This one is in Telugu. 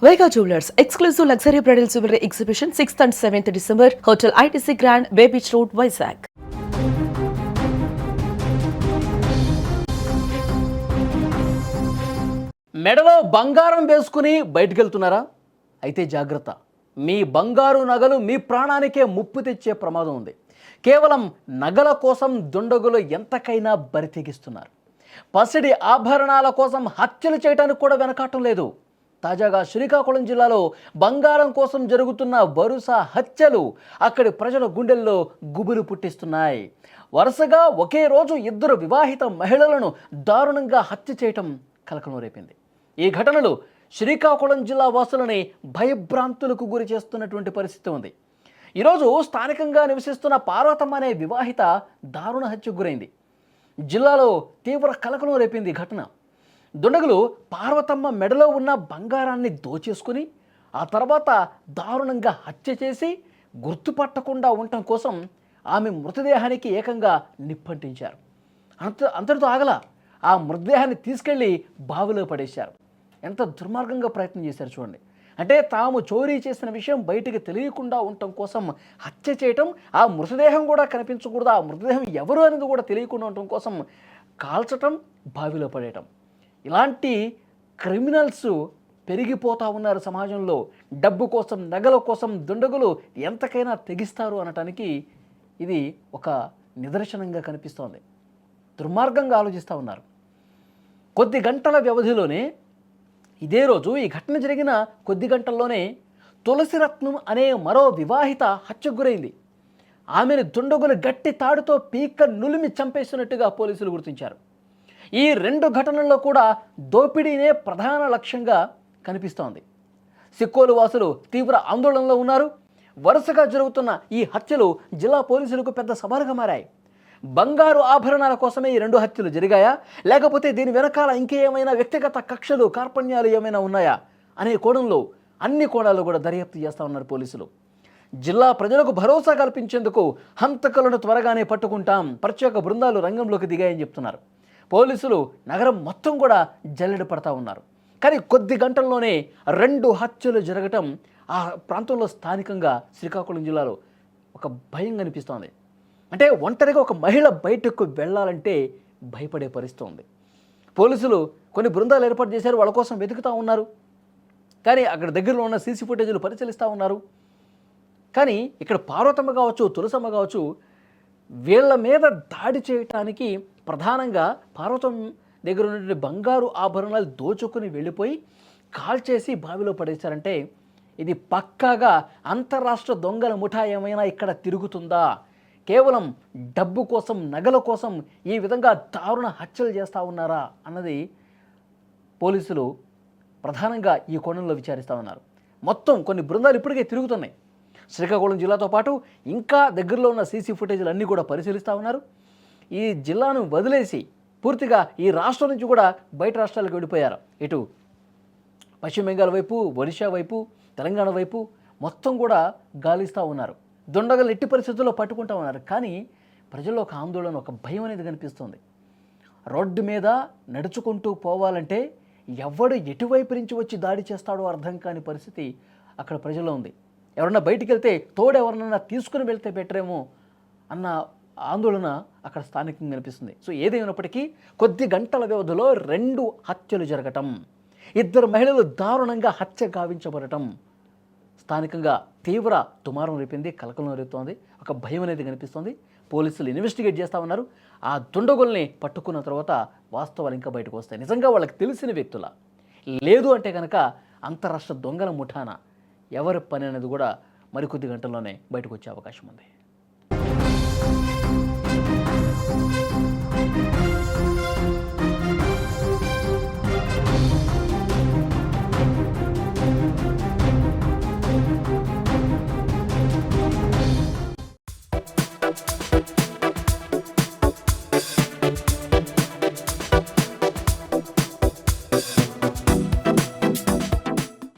Vega Jewelers exclusive luxury bridal jewelry exhibition 6th and 7th December, Hotel ITC Grand, Bay Beach Road, Vizag. మెడలో బంగారం వేసుకుని బయటికి వెళ్తున్నారా? అయితే జాగ్రత్త. మీ బంగారు నగలు మీ ప్రాణానికే ముప్పు తెచ్చే ప్రమాదం ఉంది. కేవలం నగల కోసం దుండగులు ఎంతకైనా బరితెగిస్తున్నారు. పసిడి ఆభరణాల కోసం హత్యలు చేయడానికి కూడా వెనకాటం లేదు. తాజాగా శ్రీకాకుళం జిల్లాలో బంగారం కోసం జరుగుతున్న వరుస హత్యలు అక్కడి ప్రజల గుండెల్లో గుబులు పుట్టిస్తున్నాయి. వరుసగా ఒకే రోజు ఇద్దరు వివాహిత మహిళలను దారుణంగా హత్య చేయటం కలకలం రేపింది. ఈ ఘటనలు శ్రీకాకుళం జిల్లా వాసులని భయభ్రాంతులకు గురి చేస్తున్నటువంటి పరిస్థితి ఉంది. ఈరోజు స్థానికంగా నివసిస్తున్న పార్వతమ్మ అనే వివాహిత దారుణ హత్యకు గురైంది. జిల్లాలో తీవ్ర కలకలం రేపింది ఈ ఘటన. దుండగులు పార్వతమ్మ మెడలో ఉన్న బంగారాన్ని దోచేసుకుని ఆ తర్వాత దారుణంగా హత్య చేసి గుర్తుపట్టకుండా ఉండటం కోసం ఆమె మృతదేహానికి ఏకంగా నిప్పంటించారు. అంతటితో ఆగల, ఆ మృతదేహాన్ని తీసుకెళ్లి బావిలో పడేశారు. ఎంత దుర్మార్గంగా ప్రయత్నం చేశారు చూడండి. అంటే తాము చోరీ చేసిన విషయం బయటికి తెలియకుండా ఉండటం కోసం హత్య చేయటం, ఆ మృతదేహం కూడా కనిపించకూడదు, ఆ మృతదేహం ఎవరు అనేది కూడా తెలియకుండా ఉండటం కోసం కాల్చటం, బావిలో పడేయటం. ఇలాంటి క్రిమినల్స్ పెరిగిపోతూ ఉన్నారు సమాజంలో. డబ్బు కోసం, నగల కోసం దుండగులు ఎంతకైనా తెగిస్తారు అనటానికి ఇది ఒక నిదర్శనంగా కనిపిస్తోంది. దుర్మార్గంగా ఆలోచిస్తూ ఉన్నారు. కొద్ది గంటల వ్యవధిలోనే, ఇదే రోజు ఈ ఘటన జరిగిన కొద్ది గంటల్లోనే తులసిరత్నం అనే మరో వివాహిత హత్యకు గురైంది. ఆమెను దుండగులు గట్టి తాడుతో పీక నులిమి చంపేసినట్టుగా పోలీసులు గుర్తించారు. ఈ రెండు ఘటనల్లో కూడా దోపిడీనే ప్రధాన లక్ష్యంగా కనిపిస్తోంది. సిక్కోలు వాసులు తీవ్ర ఆందోళనలో ఉన్నారు. వరుసగా జరుగుతున్న ఈ హత్యలు జిల్లా పోలీసులకు పెద్ద సవాలుగా మారాయి. బంగారు ఆభరణాల కోసమే ఈ రెండు హత్యలు జరిగాయా, లేకపోతే దీని వెనకాల ఇంకేమైనా వ్యక్తిగత కక్షలు, కార్పణ్యాలు ఏమైనా ఉన్నాయా అనే కోణంలో అన్ని కోణాలు కూడా దర్యాప్తు చేస్తూ ఉన్నారు పోలీసులు. జిల్లా ప్రజలకు భరోసా కల్పించేందుకు హంతకులను త్వరగానే పట్టుకుంటాం, ప్రత్యేక బృందాలు రంగంలోకి దిగాయని చెప్తున్నారు. పోలీసులు నగరం మొత్తం కూడా జల్లెడ పడతా ఉన్నారు. కానీ కొద్ది గంటల్లోనే రెండు హత్యలు జరగటం ఆ ప్రాంతంలో స్థానికంగా శ్రీకాకుళం జిల్లాలో ఒక భయం కనిపిస్తోంది. అంటే ఒంటరిగా ఒక మహిళ బయటకు వెళ్ళాలంటే భయపడే పరిస్థితి ఉంది. పోలీసులు కొన్ని బృందాలు ఏర్పాటు చేశారు, వాళ్ళ కోసం వెతుకుతూ ఉన్నారు. కానీ అక్కడ దగ్గరలో ఉన్న సీసీ ఫుటేజీలు పరిశీలిస్తూ ఉన్నారు. కానీ ఇక్కడ పార్వతమ్మ కావచ్చు, తులసమ్మ కావచ్చు, వీళ్ళ మీద దాడి చేయటానికి ప్రధానంగా పార్వతం దగ్గర ఉన్నటువంటి బంగారు ఆభరణాలు దోచుకుని వెళ్ళిపోయి కాల్చేసి బావిలో పడేశారంటే ఇది పక్కాగా అంతర్రాష్ట్ర దొంగల ముఠా ఏమైనా ఇక్కడ తిరుగుతుందా? కేవలం డబ్బు కోసం, నగల కోసం ఈ విధంగా దారుణ హత్యలు చేస్తూ ఉన్నారా అన్నది పోలీసులు ప్రధానంగా ఈ కోణంలో విచారిస్తూ ఉన్నారు. మొత్తం కొన్ని బృందాలు ఇప్పటికే తిరుగుతున్నాయి. శ్రీకాకుళం జిల్లాతో పాటు ఇంకా దగ్గరలో ఉన్న సీసీ ఫుటేజీలు అన్నీ కూడా పరిశీలిస్తూ ఉన్నారు. ఈ జిల్లాను వదిలేసి పూర్తిగా ఈ రాష్ట్రం నుంచి కూడా బయట రాష్ట్రాలకు వెళ్ళిపోయారు. ఇటు పశ్చిమ బెంగాల్ వైపు, ఒడిశా వైపు, తెలంగాణ వైపు మొత్తం కూడా గాలిస్తూ ఉన్నారు. దుండగలు ఎట్టి పరిస్థితుల్లో పట్టుకుంటూ ఉన్నారు. కానీ ప్రజల్లో ఒక ఆందోళన, ఒక భయం అనేది కనిపిస్తుంది. రోడ్డు మీద నడుచుకుంటూ పోవాలంటే ఎవడు ఎటువైపు నుంచి వచ్చి దాడి చేస్తాడో అర్థం కాని పరిస్థితి అక్కడ ప్రజల్లో ఉంది. ఎవరన్నా బయటికి వెళ్తే తోడు ఎవరినైనా తీసుకుని వెళ్తే బెటరేమో అన్న ఆందోళన అక్కడ స్థానికంగా కనిపిస్తుంది. సో ఏదేమైనప్పటికీ కొద్ది గంటల వ్యవధిలో రెండు హత్యలు జరగటం, ఇద్దరు మహిళలు దారుణంగా హత్య గావించబడటం స్థానికంగా తీవ్ర దుమారం రేపింది, కలకలం రేపుతోంది. ఒక భయం అనేది కనిపిస్తోంది. పోలీసులు ఇన్వెస్టిగేట్ చేస్తూ ఉన్నారు. ఆ దుండగుల్ని పట్టుకున్న తర్వాత వాస్తవాలు ఇంకా బయటకు వస్తాయి. నిజంగా వాళ్ళకి తెలిసిన వ్యక్తుల, లేదు అంటే కనుక అంతరాష్ట్ర దొంగల ముఠాన ఎవరి పని అనేది కూడా మరికొద్ది గంటల్లోనే బయటకు వచ్చే అవకాశం ఉంది.